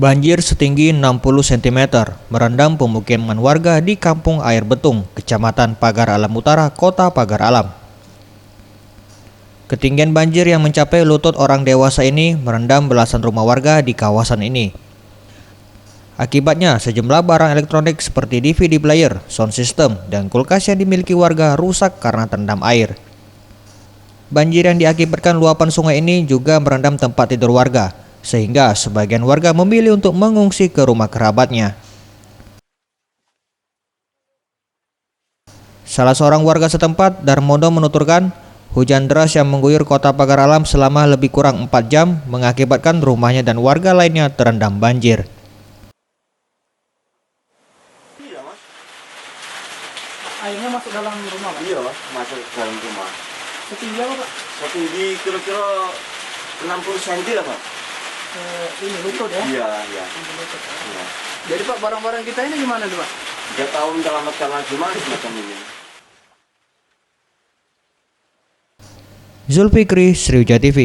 Banjir setinggi 60 cm merendam pemukiman warga di Kampung Air Betung, Kecamatan Pagar Alam Utara, Kota Pagar Alam. Ketinggian banjir yang mencapai lutut orang dewasa ini merendam belasan rumah warga di kawasan ini. Akibatnya, sejumlah barang elektronik seperti DVD player, sound system, dan kulkas yang dimiliki warga rusak karena terendam air. Banjir yang diakibatkan luapan sungai ini juga merendam tempat tidur warga, sehingga sebagian warga memilih untuk mengungsi ke rumah kerabatnya. Salah seorang warga setempat, Darmono, menuturkan, hujan deras yang mengguyur Kota Pagar Alam selama lebih kurang 4 jam mengakibatkan rumahnya dan warga lainnya terendam banjir. Airnya masuk dalam rumah, Pak? Iya, Pak, masuk ke dalam rumah. Setinggi apa, Pak? Setinggi kira-kira 60 cm lah, Pak. Ini lutut ya? Iya, iya. Lutut. Iya. Jadi Pak, barang-barang kita ini gimana tuh, Pak? 3 tahun menyelamatkan lagi mas semacam ini. Zulfikri, Sriwijaya TV.